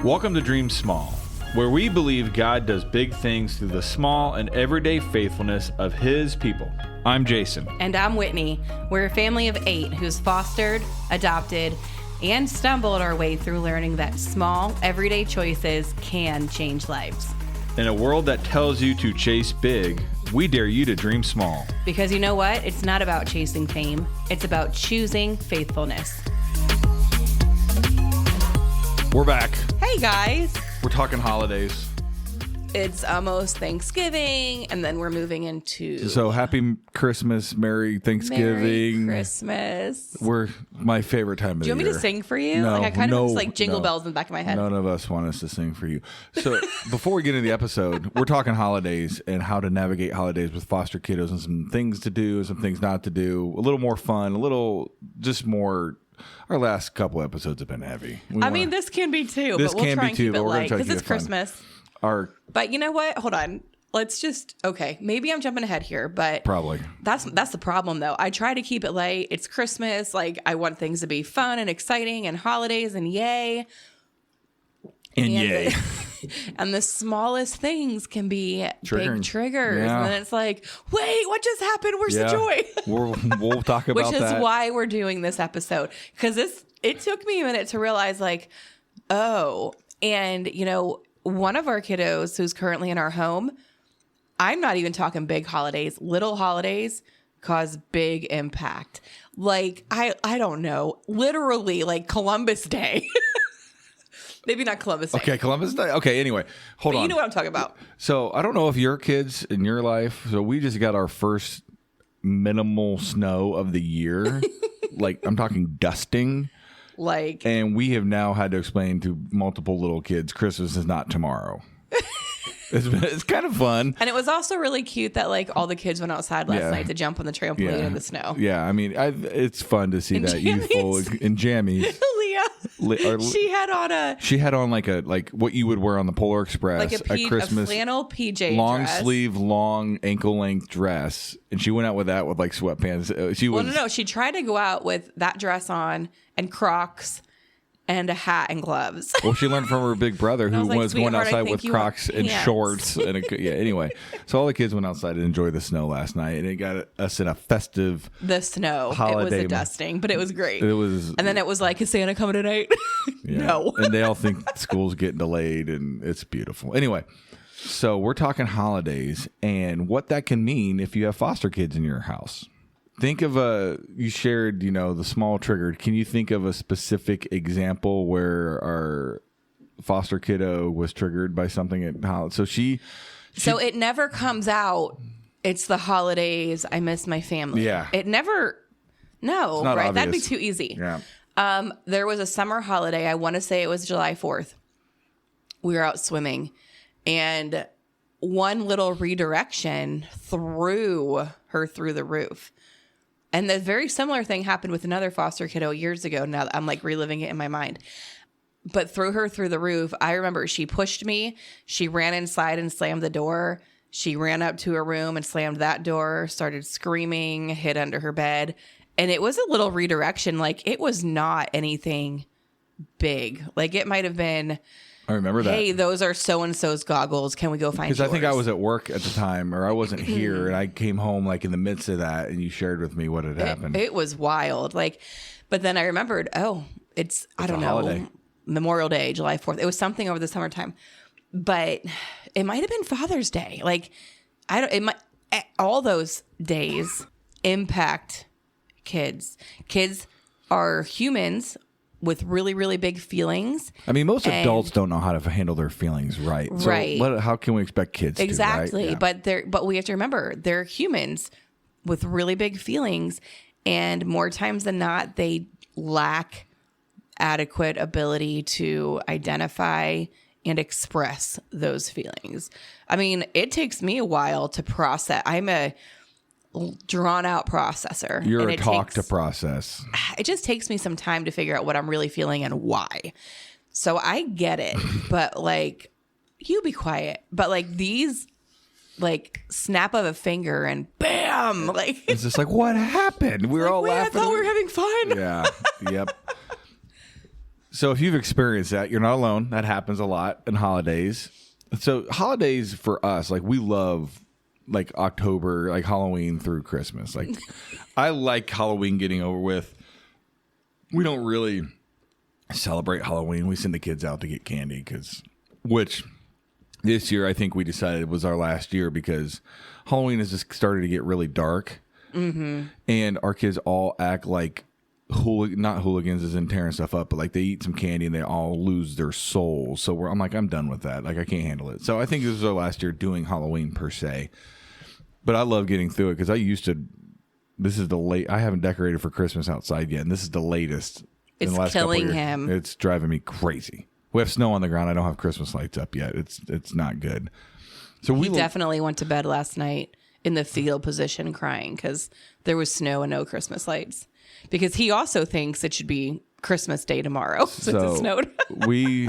Welcome to Dream Small, where we believe God does big things through the small and everyday faithfulness of His people. I'm Jason. And I'm Whitney. We're a family of 8 who's fostered, adopted, and stumbled our way through learning that small, everyday choices can change lives. In a world that tells you to chase big, we dare you to dream small. Because you know what? It's not about chasing fame. It's about choosing faithfulness. We're back. Hey, guys. We're talking holidays. It's almost Thanksgiving, and then we're moving into... So happy Christmas, Merry Thanksgiving. Merry Christmas. We're my favorite time of the year. Do you want me to sing for you? No, I kind of just jingle bells in the back of my head. None of us want us to sing for you. So before we get into the episode, we're talking holidays and how to navigate holidays with foster kiddos and some things to do, some things not to do. A little more fun, a little just more... Our last couple episodes have been heavy. This can be too, but we'll try and keep it light because it's Christmas. But you know what? Hold on. Let's just, okay, maybe I'm jumping ahead here, but probably that's the problem though. I try to keep it light. It's Christmas. Like I want things to be fun and exciting and holidays and yay. And yay. And the smallest things can be big triggers. Yeah. And then it's like, wait, what just happened? Where's the joy? We'll talk about that. Which is why we're doing this episode. Because it took me a minute to realize like, oh, and you know, one of our kiddos who's currently in our home, I'm not even talking big holidays, little holidays cause big impact. Like, I don't know, literally like Columbus Day. Maybe not Columbus Day. Okay, Columbus Day. Okay, anyway, hold on. You know what I'm talking about. So I don't know if your kids in your life, so we just got our first minimal snow of the year. Like, I'm talking dusting. And we have now had to explain to multiple little kids, Christmas is not tomorrow. It's kind of fun. And it was also really cute that like all the kids went outside last night to jump on the trampoline in the snow. Yeah, I mean, it's fun to see that youthful in jammies. She had on like what you would wear on the Polar Express like Christmas, a flannel PJ long dress. sleeve, long ankle length dress, and she went out with that with like sweatpants. No. She tried to go out with that dress on and Crocs and a hat and gloves. Well, she learned from her big brother who was going outside with Crocs and shorts. And anyway. So all the kids went outside and enjoyed the snow last night. And it got us in a festive holiday. It was a dusting, but it was great. And then it was like, is Santa coming tonight? No. And they all think school's getting delayed and it's beautiful. Anyway, so we're talking holidays and what that can mean if you have foster kids in your house. Think of you shared, the small trigger. Can you think of a specific example where our foster kiddo was triggered by something at holiday? So it never comes out. It's the holidays. I miss my family. Yeah. It never. No, right? Obvious. That'd be too easy. Yeah. There was a summer holiday. I want to say it was July 4th. We were out swimming and one little redirection threw her through the roof. And the very similar thing happened with another foster kiddo years ago. Now I'm like reliving it in my mind. But threw her through the roof. I remember she pushed me. She ran inside and slammed the door. She ran up to her room and slammed that door, started screaming, hid under her bed. And it was a little redirection. Like it was not anything big. Like it might have been... I remember that. Hey, those are so-and-so's goggles. Can we go find yours? Because I think I was at work at the time, or I wasn't here, and I came home like in the midst of that, and you shared with me what had happened. It was wild. But then I remembered, it's I don't know, holiday. Memorial Day, July 4th. It was something over the summertime. But it might have been Father's Day. All those days impact kids. Kids are humans with really, really big feelings. I mean, most adults don't know how to handle their feelings, right? So how can we expect kids exactly. to, right? Yeah. But we have to remember, they're humans with really big feelings. And more times than not, they lack adequate ability to identify and express those feelings. I mean, it takes me a while to process. I'm a drawn out processor. You're a talk to process. It just takes me some time to figure out what I'm really feeling and why. So I get it, but you be quiet. But these, snap of a finger and bam, it's just what happened? We were all laughing. I thought we were having fun. Yeah. Yep. So if you've experienced that, you're not alone. That happens a lot in holidays. So holidays for us, like we love like October, like Halloween through Christmas. Like I like Halloween getting over with. We don't really celebrate Halloween. We send the kids out to get candy which this year I think we decided was our last year because Halloween has just started to get really dark. Mm-hmm. And our kids all act like not hooligans as in tearing stuff up, but like they eat some candy and they all lose their souls. So I'm like, I'm done with that. Like I can't handle it. So I think this is our last year doing Halloween per se, but I love getting through it because I haven't decorated for Christmas outside yet. And this is the latest. It's in the last killing him. It's driving me crazy. We have snow on the ground. I don't have Christmas lights up yet. It's not good. So we definitely went to bed last night in the fetal position crying because there was snow and no Christmas lights. Because he also thinks it should be Christmas Day tomorrow since it snowed. we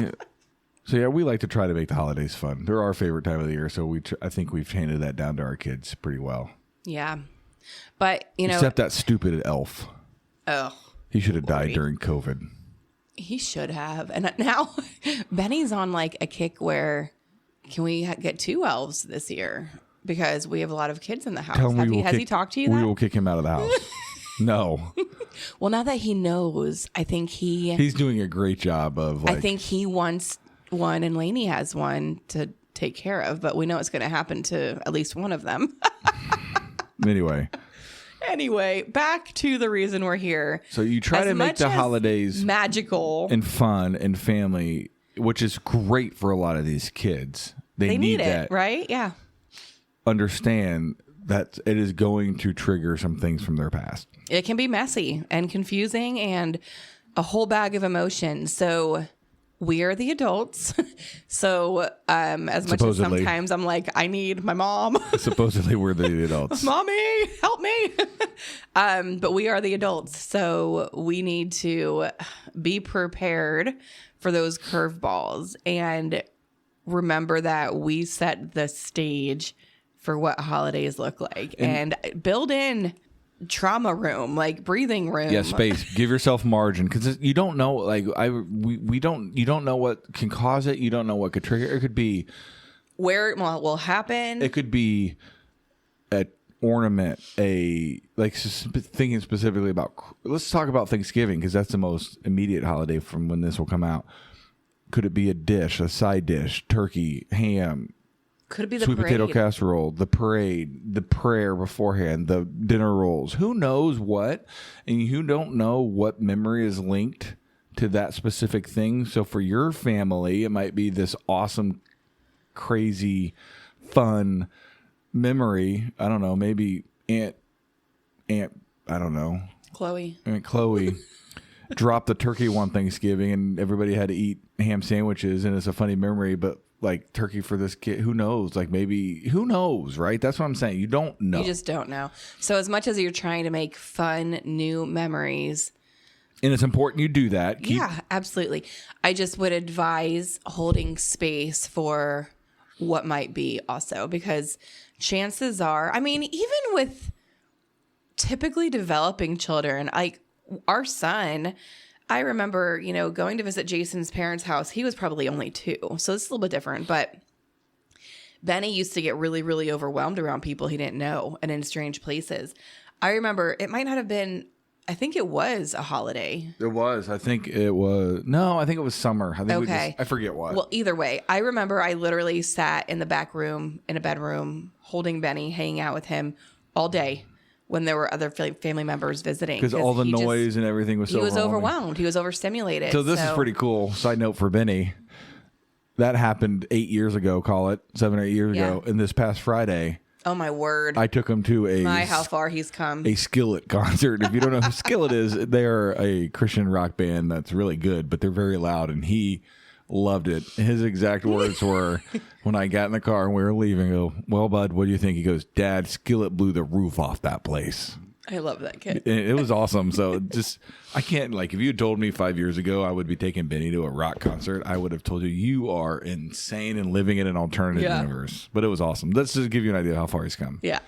like to try to make the holidays fun. They're our favorite time of the year, so I think we've handed that down to our kids pretty well. Yeah, but except that stupid elf. Oh, he should have died during COVID. He should have. And now Benny's on like a kick where can we get 2 elves this year because we have a lot of kids in the house. Has he talked to you? We will kick him out of the house. No. Well, now that he knows, I think he's doing a great job of. I think he wants one, and Lainey has one to take care of. But we know it's going to happen to at least one of them. Anyway, back to the reason we're here. So you try to make the holidays magical and fun and family, which is great for a lot of these kids. They need that, right? Yeah. Understand that it is going to trigger some things from their past. It can be messy and confusing and a whole bag of emotions. So we are the adults. So as much as sometimes I'm like, I need my mom. Supposedly we're the adults. Mommy, help me. But we are the adults. So we need to be prepared for those curveballs and remember that we set the stage for what holidays look like and build in trauma room, like breathing room. Yeah, space. Give yourself margin because you don't know. Like you don't know what can cause it. You don't know what could trigger. It could be where it will happen. It could be an ornament. Thinking specifically about. Let's talk about Thanksgiving because that's the most immediate holiday from when this will come out. Could it be a dish, a side dish, turkey, ham? Could it be the sweet parade? Potato casserole, the parade, the prayer beforehand, the dinner rolls? Who knows what? And you don't know what memory is linked to that specific thing. So for your family, it might be this awesome, crazy, fun memory. I don't know. Maybe Aunt, I don't know. Aunt Chloe dropped the turkey one Thanksgiving and everybody had to eat ham sandwiches and it's a funny memory, but like turkey for this kid, who knows? Like maybe, who knows, right? That's what I'm saying. You don't know. You just don't know. So as much as you're trying to make fun, new memories. And it's important you do that. Yeah, absolutely. I just would advise holding space for what might be also because chances are, I mean, even with typically developing children, like our son, I remember, going to visit Jason's parents' house. He was probably only 2. So it's a little bit different. But Benny used to get really, really overwhelmed around people he didn't know and in strange places. I remember it might not have been, I think it was a holiday. It was. I think it was. No, I think it was summer. I think I forget what. Well, either way, I remember I literally sat in the back room in a bedroom holding Benny, hanging out with him all day. When there were other family members visiting. Because all the noise and everything was so overwhelming. He was overwhelmed. He was overstimulated. So this is pretty cool. Side note for Benny. That happened 8 years ago, call it. 7 or 8 years ago. And this past Friday. Oh, my word. I took him to how far he's come. A Skillet concert. If you don't know who Skillet is, they're a Christian rock band that's really good, but they're very loud. And he loved it. His exact words were, when I got in the car and we were leaving, I go, well, bud, what do you think? He goes, Dad, Skillet blew the roof off that place. I love that kid. It was awesome. So I can't, if you had told me 5 years ago I would be taking Benny to a rock concert, I would have told you are insane and living in an alternative universe. But it was awesome. Let's just give you an idea of how far he's come. Yeah.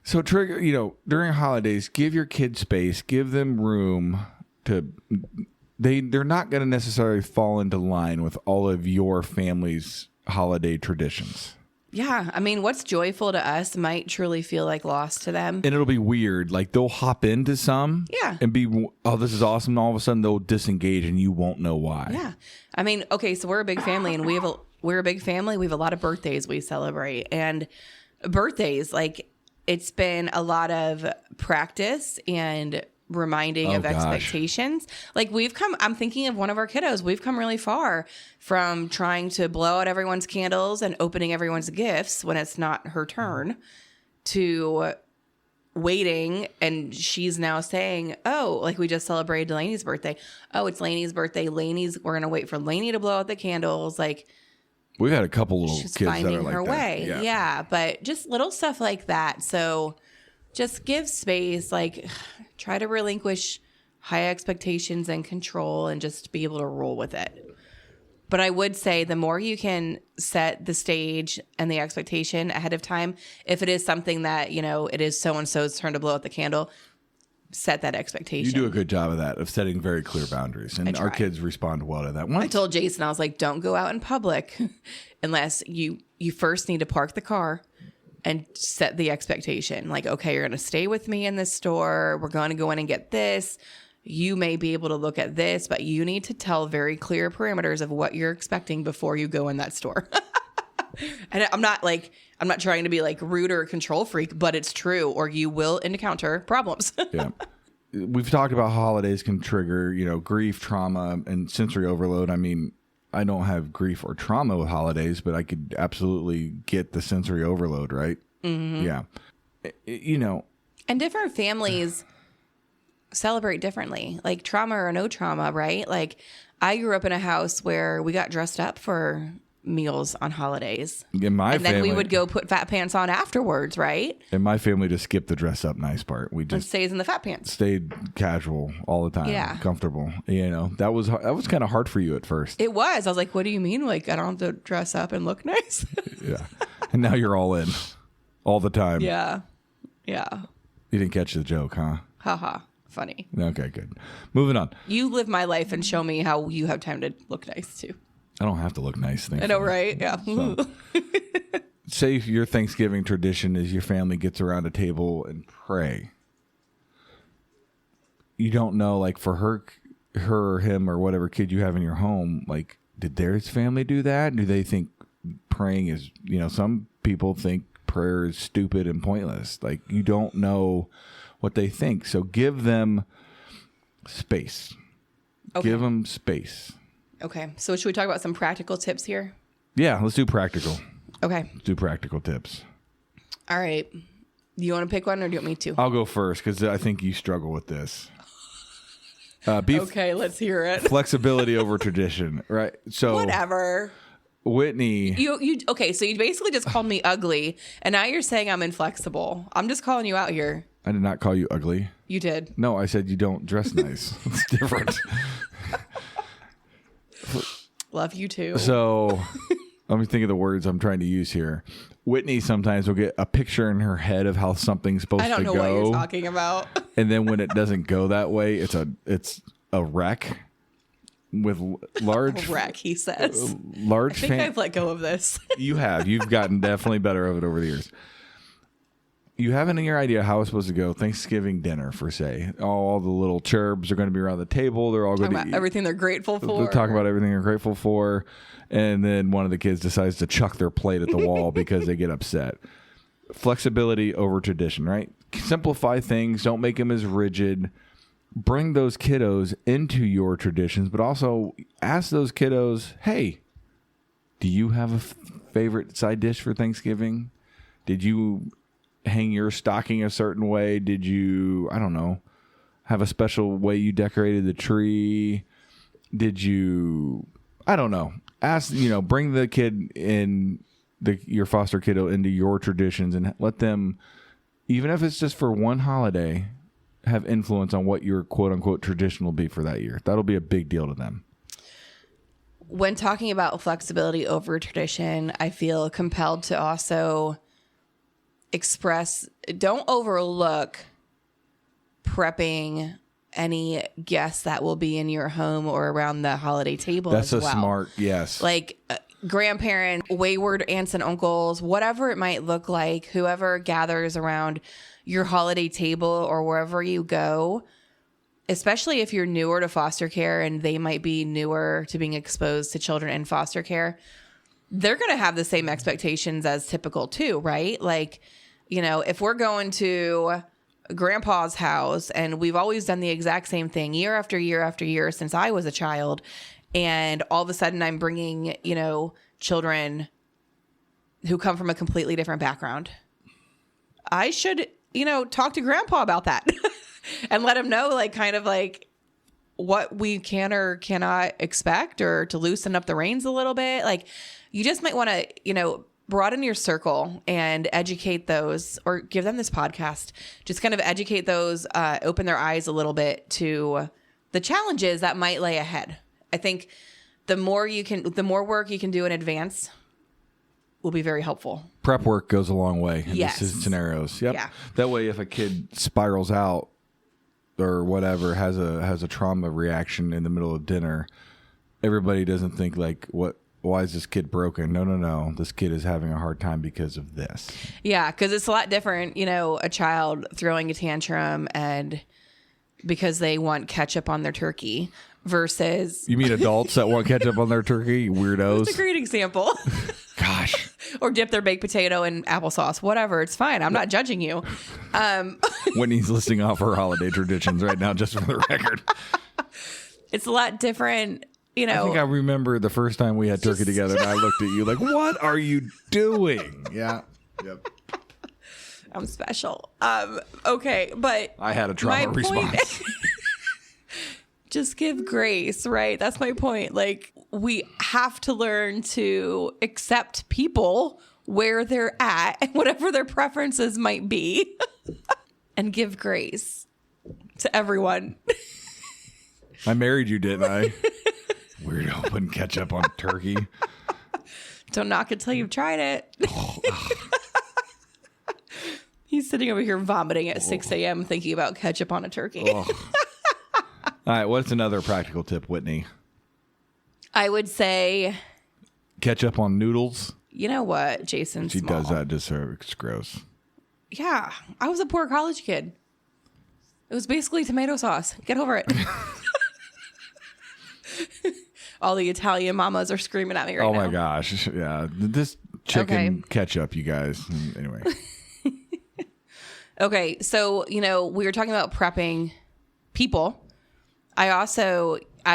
So during holidays, give your kids space, give them room to they're not going to necessarily fall into line with all of your family's holiday traditions. Yeah. I mean, what's joyful to us might truly feel like lost to them. And it'll be weird. Like they'll hop into some and be, oh, this is awesome. And all of a sudden they'll disengage and you won't know why. Yeah. I mean, okay, so we're a big family and we're a big family. We have a lot of birthdays we celebrate. And birthdays, like it's been a lot of practice and reminding of expectations. Like I'm thinking of one of our kiddos. We've come really far from trying to blow out everyone's candles and opening everyone's gifts when it's not her turn to waiting. And she's now saying, oh, like we just celebrated Delaney's birthday. Oh, it's Lainey's birthday. We're going to wait for Lainey to blow out the candles. Like we've had a couple little she's kids finding that are like her that. way. Yeah. But just little stuff like that. So just give space, like try to relinquish high expectations and control and just be able to roll with it. But I would say the more you can set the stage and the expectation ahead of time, if it is something that, it is so-and-so's turn to blow out the candle, set that expectation. You do a good job of that, of setting very clear boundaries. And our kids respond well to that. I told Jason, I was like, don't go out in public unless you first need to park the car and set the expectation. Like, okay, you're going to stay with me in this store. We're going to go in and get this. You may be able to look at this, but you need to tell very clear parameters of what you're expecting before you go in that store. And I'm not trying to be like rude or a control freak, but it's true, or you will encounter problems. Yeah. We've talked about holidays can trigger, grief, trauma, and sensory overload. I mean, I don't have grief or trauma with holidays, but I could absolutely get the sensory overload, right? Mm-hmm. Yeah. And different families celebrate differently, like trauma or no trauma, right? Like I grew up in a house where we got dressed up for meals on holidays. In my and then family, we would go put fat pants on afterwards, right? In my family, just skip the dress up nice part. We just stays in the fat pants. Stayed casual all the time, comfortable. That was kind of hard for you at first. It was. I was like, what do you mean? Like I don't have to dress up and look nice? Yeah. And now you're all in all the time. Yeah. Yeah. You didn't catch the joke, huh? Haha. Funny. Okay, good. Moving on. You live my life and show me how you have time to look nice too. I don't have to look nice. I know, right? Yeah. So, say your Thanksgiving tradition is your family gets around a table and pray. You don't know, like for her or him or whatever kid you have in your home, like did their family do that? Do they think praying is, some people think prayer is stupid and pointless. Like you don't know what they think. So give them space. Okay. Give them space. Okay. So should we talk about some practical tips here? Yeah, let's do practical. Okay. Let's do practical tips. All right. Do you want to pick one or do you want me to? I'll go first because I think you struggle with this. Okay, let's hear it. Flexibility over tradition, right? So whatever. Whitney. You okay, so you basically just called me ugly and now you're saying I'm inflexible. I'm just calling you out here. I did not call you ugly. You did. No, I said you don't dress nice. It's different. Love you too. So let me think of the words I'm trying to use here. Whitney sometimes will get a picture in her head of how something's supposed to go. I don't know what you're talking about. And then when it doesn't go that way, it's a wreck with large... A wreck, he says. Large I think I've let go of this. You have. You've gotten definitely better of it over the years. You have any idea how it's supposed to go Thanksgiving dinner, for say. All the little cherubs are going to be around the table. They're all going to eat. Everything they're grateful for. They're talking about everything they're grateful for. And then one of the kids decides to chuck their plate at the wall because they get upset. Flexibility over tradition, right? Simplify things. Don't make them as rigid. Bring those kiddos into your traditions, but also ask those kiddos, hey, do you have a favorite side dish for Thanksgiving? Did you hang your stocking a certain way? Did you, I don't know, have a special way you decorated the tree? Did you, I don't know. Ask, bring the kid in, your foster kiddo into your traditions and let them, even if it's just for one holiday, have influence on what your quote unquote tradition will be for that year. That'll be a big deal to them. When talking about flexibility over tradition, I feel compelled to also express, don't overlook prepping any guests that will be in your home or around the holiday table. That's as well. Smart, yes. Like grandparent, wayward aunts and uncles, whatever it might look like, whoever gathers around your holiday table or wherever you go, especially if you're newer to foster care and they might be newer to being exposed to children in foster care, they're going to have the same expectations as typical too, right? Like, you know, if we're going to grandpa's house and we've always done the exact same thing year after year after year since I was a child, and all of a sudden I'm bringing, you know, children who come from a completely different background, I should, you know, talk to grandpa about that and let him know, like, kind of like what we can or cannot expect, or to loosen up the reins a little bit. Like, you just might want to, you know, broaden your circle and educate those, or give them this podcast, just kind of educate those, open their eyes a little bit to the challenges that might lay ahead. I think the more work you can do in advance will be very helpful. Prep work goes a long way in Yes. these scenarios. Yep. Yeah. That way, if a kid spirals out or whatever, has a trauma reaction in the middle of dinner, everybody doesn't think like, why is this kid broken? No. This kid is having a hard time because of this. Yeah, because it's a lot different, you know, a child throwing a tantrum and because they want ketchup on their turkey versus... You mean adults that want ketchup on their turkey? You weirdos. That's a great example. Gosh. Or dip their baked potato in applesauce. Whatever. It's fine. I'm not judging you. Whitney's listing off her holiday traditions right now, just for the record. It's a lot different, you know. I think I remember the first time we had turkey together, and I looked at you like, what are you doing? Yeah. Yep. I'm special. Okay, but I had a trauma response. Just give grace, right? That's my point. Like, we have to learn to accept people where they're at and whatever their preferences might be and give grace to everyone. I married you, didn't I? Weirdo putting ketchup on turkey. Don't knock it till you've tried it. He's sitting over here vomiting at 6 a.m. thinking about ketchup on a turkey. All right, what's another practical tip, Whitney? I would say... Ketchup on noodles? You know what, Jason She Small. does that just so it's gross. Yeah, I was a poor college kid. It was basically tomato sauce. Get over it. All the Italian mamas are screaming at me right now. Oh my gosh. Yeah. This chicken ketchup, you guys. Anyway. Okay, so, you know, we were talking about prepping people. I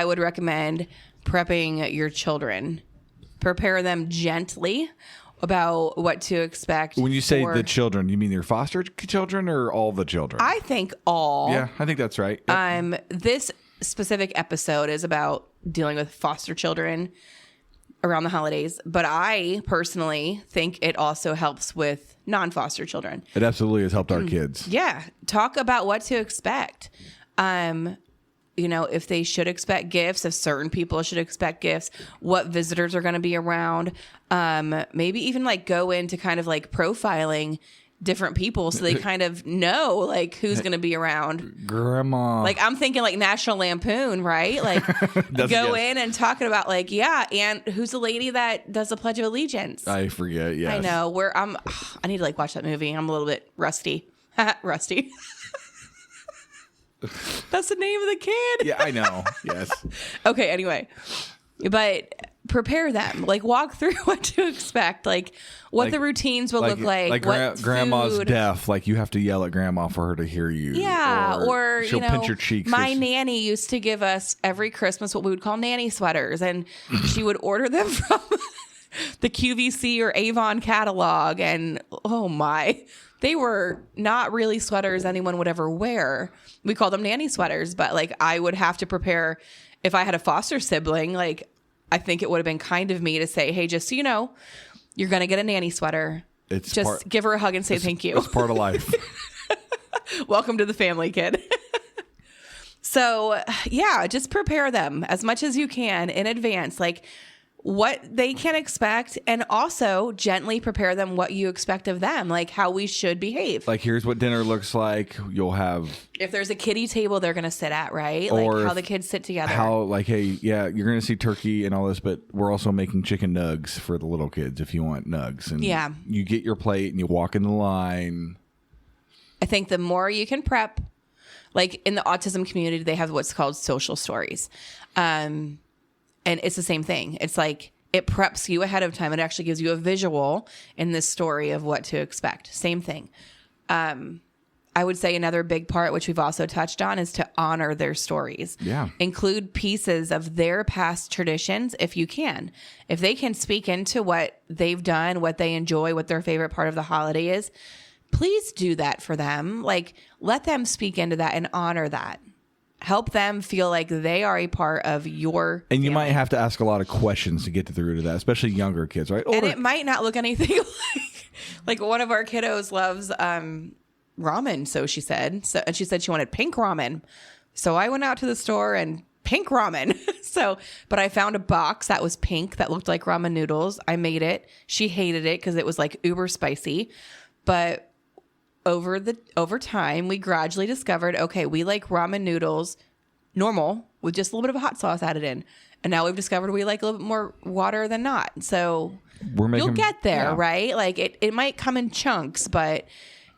would recommend prepping your children. Prepare them gently about what to expect. When you say the children, you mean your foster children or all the children? I think all. Yeah, I think that's right. Yep. This specific episode is about dealing with foster children around the holidays, but I personally think it also helps with non-foster children. It absolutely has helped our kids. Yeah. Talk about what to expect. You know, if they should expect gifts, if certain people should expect gifts, what visitors are going to be around. Maybe even like go into kind of like profiling different people so they kind of know like who's going to be around. Grandma. Like I'm thinking like National Lampoon, right? Like go in and talking about like, yeah, and who's the lady that does the Pledge of Allegiance? I forget, yes. I know. I need to like watch that movie. I'm a little bit rusty. Rusty. That's the name of the kid. Yeah, I know. Yes. Okay, anyway. But prepare them. Like walk through what to expect. Like what the routines will look like. Like what grandma's food. deaf. Like you have to yell at grandma for her to hear you. Yeah. Or she'll pinch your cheeks. My nanny used to give us every Christmas what we would call nanny sweaters. And she would order them from the QVC or Avon catalog. And oh my, they were not really sweaters anyone would ever wear. We call them nanny sweaters, but like I would have to prepare if I had a foster sibling, like I think it would have been kind of me to say, hey, just so you know, you're going to get a nanny sweater. Give her a hug and say thank you. It's part of life. Welcome to the family, kid. So yeah, just prepare them as much as you can in advance. Like what they can expect, and also gently prepare them what you expect of them, like how we should behave. Like, here's what dinner looks like. You'll have, if there's a kiddie table they're going to sit at, right? Or Like how the kids sit together. how, like, hey, yeah, you're going to see turkey and all this, but we're also making chicken nugs for the little kids if you want nugs. And Yeah. you get your plate and you walk in the line. I think the more you can prep, like in the autism community, they have what's called social stories. And it's the same thing. It's like it preps you ahead of time. It actually gives you a visual in this story of what to expect. Same thing. I would say another big part, which we've also touched on, is to honor their stories. Yeah. Include pieces of their past traditions if you can. If they can speak into what they've done, what they enjoy, what their favorite part of the holiday is, please do that for them. Like, let them speak into that and honor that. Help them feel like they are a part of your And you family. might have to ask a lot of questions to get through to that, especially younger kids, right? And it might not look anything like one of our kiddos loves ramen, so she said. And she said she wanted pink ramen. So I went out to the store and pink ramen. But I found a box that was pink that looked like ramen noodles. I made it. She hated it because it was like uber spicy. But over time, we gradually discovered, okay, we like ramen noodles normal with just a little bit of hot sauce added in. And now we've discovered we like a little bit more water than not. So you'll get there, right? Like it might come in chunks, but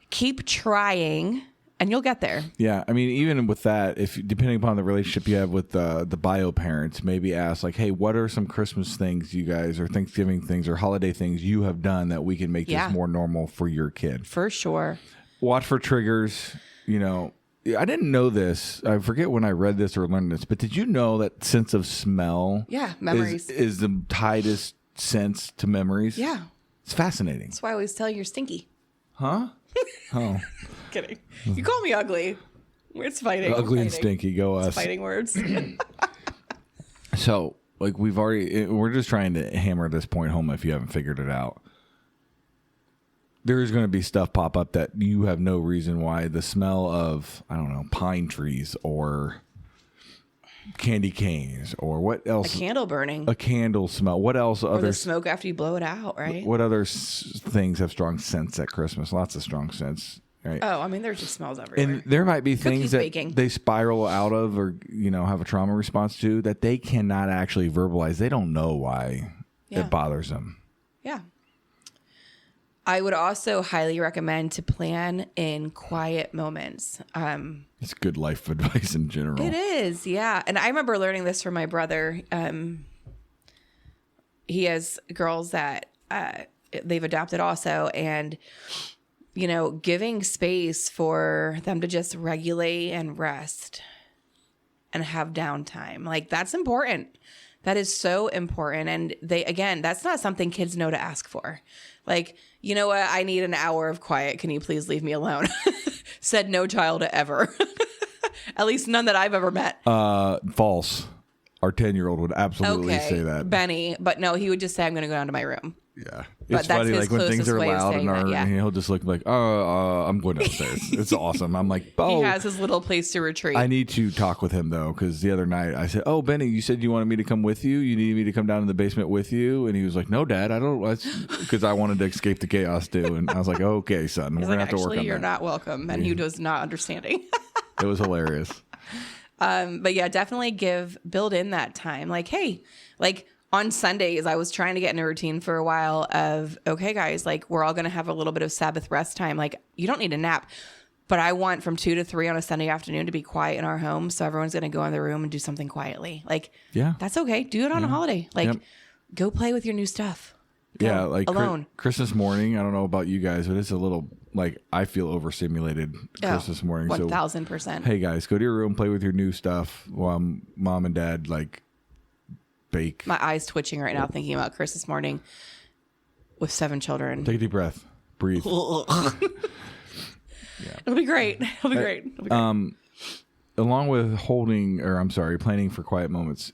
keep trying and you'll get there. Yeah. I mean, even with that, if depending upon the relationship you have with the bio parents, maybe ask like, hey, what are some Christmas things you guys, or Thanksgiving things or holiday things you have done that we can make this more normal for your kid? For sure. Watch for triggers. You know, I didn't know this. I forget when I read this or learned this, but did you know that sense of smell memories is the tightest sense to memories? Yeah. It's fascinating. That's why I always tell you you're stinky. Huh? Oh. Kidding. You call me ugly. It's fighting. Ugly and stinky. Go us. Fighting words. So, like, we're just trying to hammer this point home if you haven't figured it out. There's going to be stuff pop up that you have no reason why. The smell of, I don't know, pine trees or candy canes or what else? A candle burning. A candle smell. What else? Or the smoke after you blow it out, right? What other things have strong scents at Christmas? Lots of strong scents. Right? Oh, I mean, there's just smells everywhere. And there might be things that baking. They spiral out of or, have a trauma response to that they cannot actually verbalize. They don't know why it bothers them. Yeah. I would also highly recommend to plan in quiet moments. It's good life advice in general. It is, yeah. And I remember learning this from my brother. He has girls that they've adopted also, and giving space for them to just regulate and rest and have downtime. Like, that's important. That is so important. And that's not something kids know to ask for. Like, you know what? I need an hour of quiet. Can you please leave me alone? Said no child ever. At least none that I've ever met. False. Our 10-year-old would absolutely say that. Benny. But no, he would just say, I'm going to go down to my room. Yeah. But It's funny, like when things are loud and he'll just look like, I'm going downstairs. It's awesome. I'm like, He has his little place to retreat. I need to talk with him, though, because the other night I said, oh, Benny, you said you wanted me to come with you? You needed me to come down to the basement with you? And he was like, no, Dad, I don't. Because I wanted to escape the chaos, too. And I was like, okay, son, we're going to have to work on that. Actually, you're not welcome. And he was not understanding. It was hilarious. But yeah, definitely build in that time. Like, hey, like on Sundays, I was trying to get in a routine for a while of, okay, guys, like we're all going to have a little bit of Sabbath rest time. Like, you don't need a nap, but I want from 2 to 3 on a Sunday afternoon to be quiet in our home. So everyone's going to go in the room and do something quietly. Like, that's okay. Do it on a holiday. Like, go play with your new stuff. Yeah, like alone. Christmas morning. I don't know about you guys, but it's a little like I feel overstimulated Christmas morning. 1,000%. Hey guys, go to your room, play with your new stuff while mom and dad like bake. My eyes twitching right now thinking about Christmas morning with 7 children. Take a deep breath, breathe. It'll be great. It'll be great. Along with planning for quiet moments.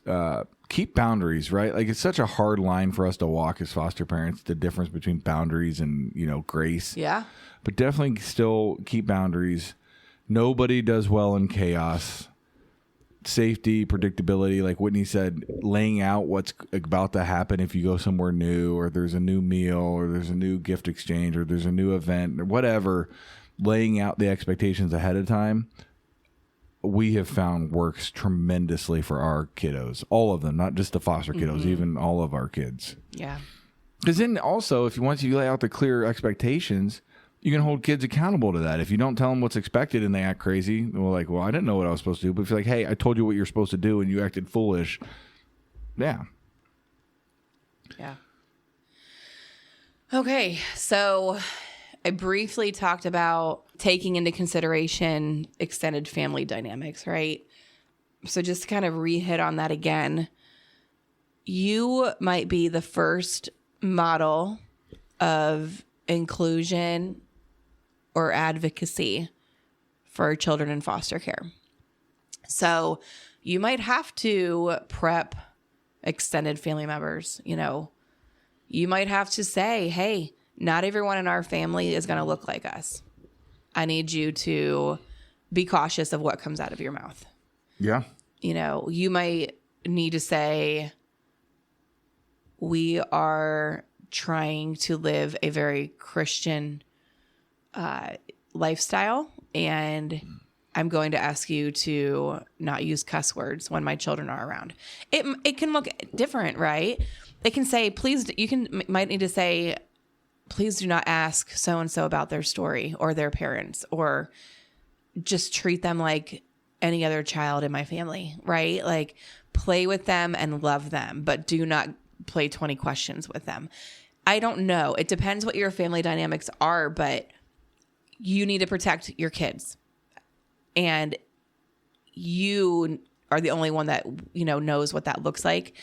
Keep boundaries, right? Like it's such a hard line for us to walk as foster parents, the difference between boundaries and, grace. Yeah. But definitely still keep boundaries. Nobody does well in chaos. safety, predictability, like Whitney said, laying out what's about to happen if you go somewhere new, or there's a new meal, or there's a new gift exchange, or there's a new event, or whatever, laying out the expectations ahead of time, we have found works tremendously for our kiddos. All of them, not just the foster kiddos, even all of our kids. Yeah. Because then also, once you lay out the clear expectations, you can hold kids accountable to that. If you don't tell them what's expected and they act crazy, well, I didn't know what I was supposed to do. But if you're like, hey, I told you what you're supposed to do and you acted foolish. Yeah. Yeah. Okay. So I briefly talked about taking into consideration extended family dynamics, right? So just to kind of re-hit on that again, you might be the first model of inclusion or advocacy for children in foster care. So you might have to prep extended family members. You might have to say, hey, not everyone in our family is going to look like us. I need you to be cautious of what comes out of your mouth. Yeah. You might need to say, we are trying to live a very Christian lifestyle, and I'm going to ask you to not use cuss words when my children are around. It can look different, right? It can say, please, might need to say, please do not ask so-and-so about their story or their parents, or just treat them like any other child in my family, right? Like, play with them and love them, but do not play 20 questions with them. I don't know. It depends what your family dynamics are, but you need to protect your kids. And you are the only one that, knows what that looks like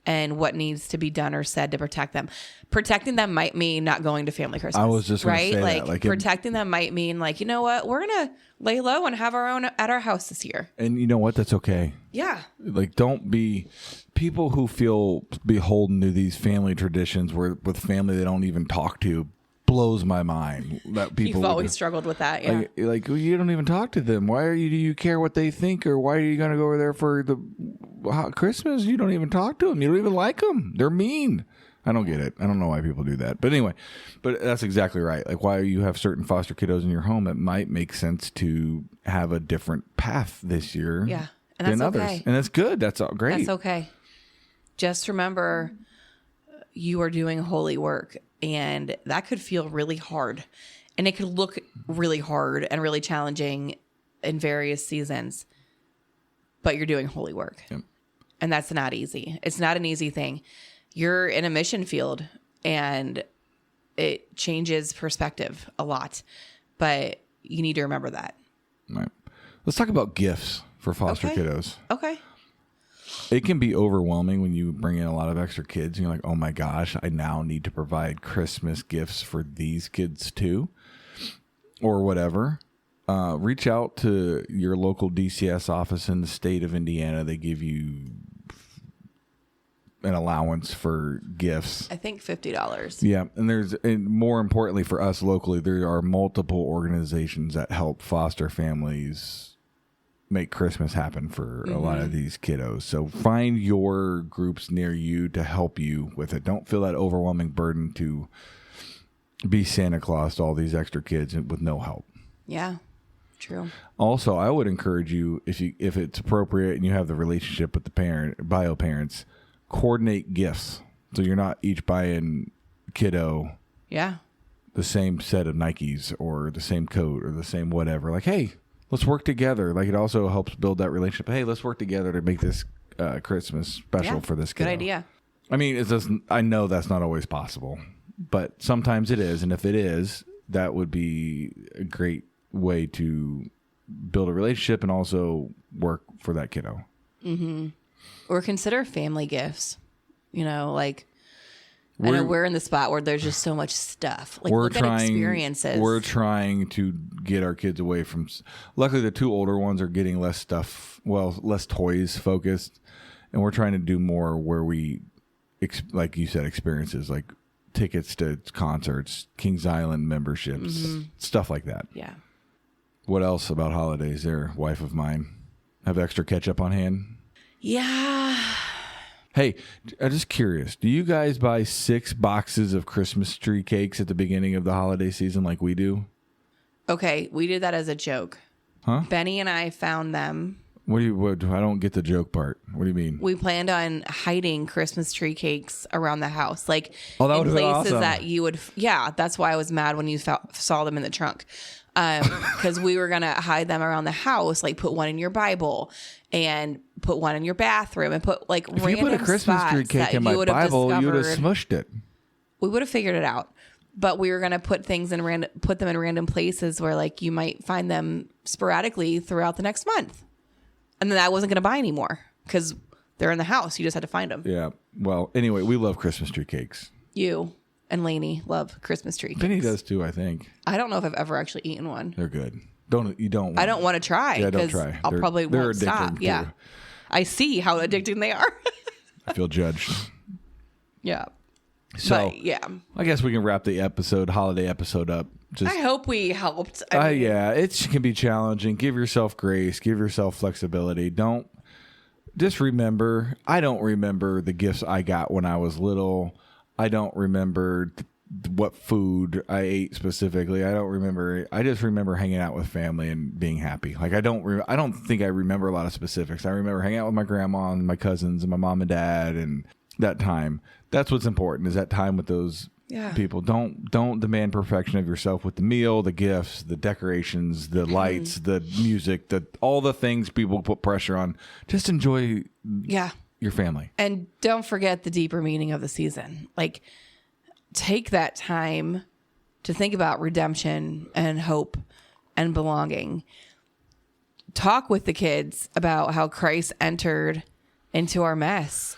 and what needs to be done or said to protect them. Protecting them might mean not going to family Christmas. I was just going to say right? that. Like, protecting them might mean like, you know what? We're going to lay low and have our own at our house this year. And you know what? That's okay. Yeah. Like, don't be people who feel beholden to these family traditions with family they don't even talk to. Blows my mind that people. You've always struggled with that, yeah. Like well, you don't even talk to them. Why do you care what they think, or why are you going to go over there for the Christmas? You don't even talk to them. You don't even like them. They're mean. I don't get it. I don't know why people do that. But anyway, that's exactly right. Like, why you have certain foster kiddos in your home, it might make sense to have a different path this year. Yeah, and that's than others. okay. And that's good. That's all great. That's okay. Just remember, you are doing holy work. And that could feel really hard. And it could look really hard and really challenging in various seasons. But you're doing holy work. Yep. And that's not easy. It's not an easy thing. You're in a mission field, and it changes perspective a lot. But you need to remember that. Right. Let's talk about gifts for foster kiddos. Okay. It can be overwhelming when you bring in a lot of extra kids and you're like, oh my gosh, I now need to provide Christmas gifts for these kids too, or whatever. Reach out to your local DCS office in the state of Indiana. They give you an allowance for gifts. I think $50. Yeah. And more importantly for us locally, there are multiple organizations that help foster families make Christmas happen for a lot of these kiddos. So find your groups near you to help you with it. Don't feel that overwhelming burden to be Santa Claus to all these extra kids with no help. Yeah, true. Also, I would encourage you, if it's appropriate and you have the relationship with the bio parents, coordinate gifts. So you're not each buying kiddo the same set of Nikes or the same coat or the same whatever. Like, hey, let's work together. Like, it also helps build that relationship. Hey, let's work together to make this Christmas special for this kid. Good idea. I mean, I know that's not always possible, but sometimes it is. And if it is, that would be a great way to build a relationship and also work for that kiddo. Mm-hmm. Or consider family gifts. I know we're in the spot where there's just so much stuff. Like, look at experiences. We're trying to get our kids away from. Luckily, the two older ones are getting less stuff. Well, less toys focused, and we're trying to do more where we, like you said, experiences like tickets to concerts, Kings Island memberships, stuff like that. Yeah. What else about holidays? There, wife of mine. Have extra ketchup on hand? Yeah. Hey, I'm just curious. Do you guys buy 6 boxes of Christmas tree cakes at the beginning of the holiday season like we do? Okay, we did that as a joke. Huh? Benny and I found them. What I don't get the joke part. What do you mean? We planned on hiding Christmas tree cakes around the house, like that in would've been places awesome. that you would. Yeah, that's why I was mad when you saw them in the trunk, because we were gonna hide them around the house, like put one in your Bible and put one in your bathroom and put like If random you put a Christmas tree spots cake that in my you would have Bible, you would have discovered. smushed it. We would have figured it out, but we were gonna put things in put them in random places where like you might find them sporadically throughout the next month, and then I wasn't gonna buy anymore because they're in the house. You just had to find them. Yeah. Well, anyway, we love Christmas tree cakes. You and Lainey love Christmas tree cakes. Benny does too, I think. I don't know if I've ever actually eaten one. They're good. I don't want to try. Yeah, don't 'cause try. I'll probably They're won't stop. addicting, Yeah. too. I see how addicting they are. I feel judged. Yeah. So But yeah. I guess we can wrap the holiday episode up. Just I hope we helped. I mean, yeah, it can be challenging. Give yourself grace. Give yourself flexibility. Just remember, I don't remember the gifts I got when I was little. I don't remember what food I ate specifically. I don't remember. I just remember hanging out with family and being happy. Like I don't think I remember a lot of specifics. I remember hanging out with my grandma and my cousins and my mom and dad and that time. That's what's important, is that time with those people. Don't demand perfection of yourself with the meal, the gifts, the decorations, the lights, the music, all the things people put pressure on. Just enjoy your family. And don't forget the deeper meaning of the season. Like, take that time to think about redemption and hope and belonging. Talk with the kids about how Christ entered into our mess.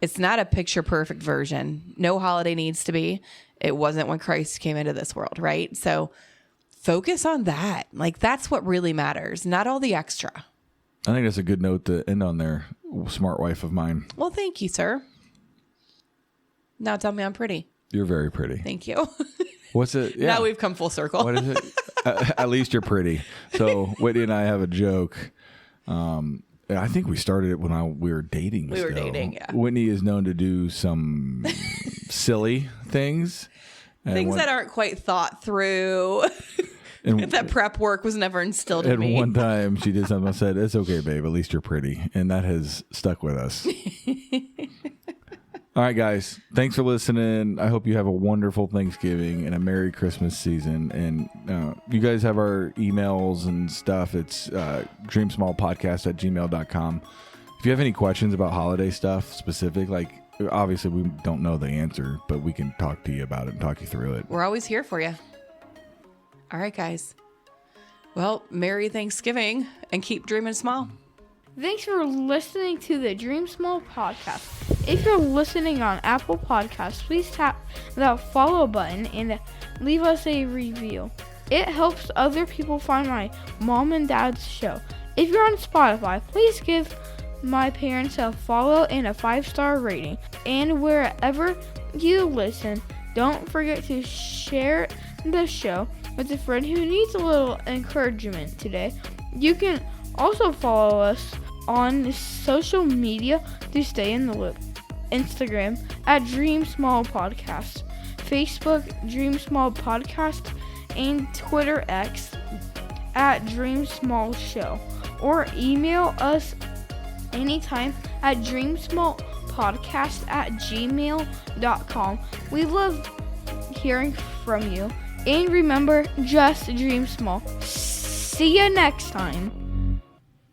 It's not a picture perfect version. No holiday needs to be. It wasn't when Christ came into this world, right? So focus on that. Like, that's what really matters, not all the extra. I think that's a good note to end on there, smart wife of mine. Well, thank you, sir. Now tell me I'm pretty. You're very pretty. Thank you. What's it? Yeah. Now we've come full circle. What is it? At least you're pretty. So Whitney and I have a joke. I think we started it when we were dating. We were dating, yeah. Whitney is known to do some silly things. Things that aren't quite thought through. And that prep work was never instilled in me. one time she did something. I said, "It's okay, babe. At least you're pretty," and that has stuck with us. All right, guys. Thanks for listening. I hope you have a wonderful Thanksgiving and a Merry Christmas season. And you guys have our emails and stuff. It's dreamsmallpodcast@gmail.com. If you have any questions about holiday stuff specific, like obviously we don't know the answer, but we can talk to you about it and talk you through it. We're always here for you. All right, guys. Well, Merry Thanksgiving and keep dreaming small. Thanks for listening to the Dream Small podcast. If you're listening on Apple Podcasts, please tap the follow button and leave us a review. It helps other people find my mom and dad's show. If you're on Spotify, please give my parents a follow and a 5-star rating. And wherever you listen, don't forget to share the show with a friend who needs a little encouragement today. You can also follow us on social media to stay in the loop. Instagram @Dream Small Podcast, Facebook Dream Small Podcast, and Twitter X @Dream Small Show. Or email us anytime at dreamsmallpodcast@gmail.com. We love hearing from you. And remember, just dream small. See you next time.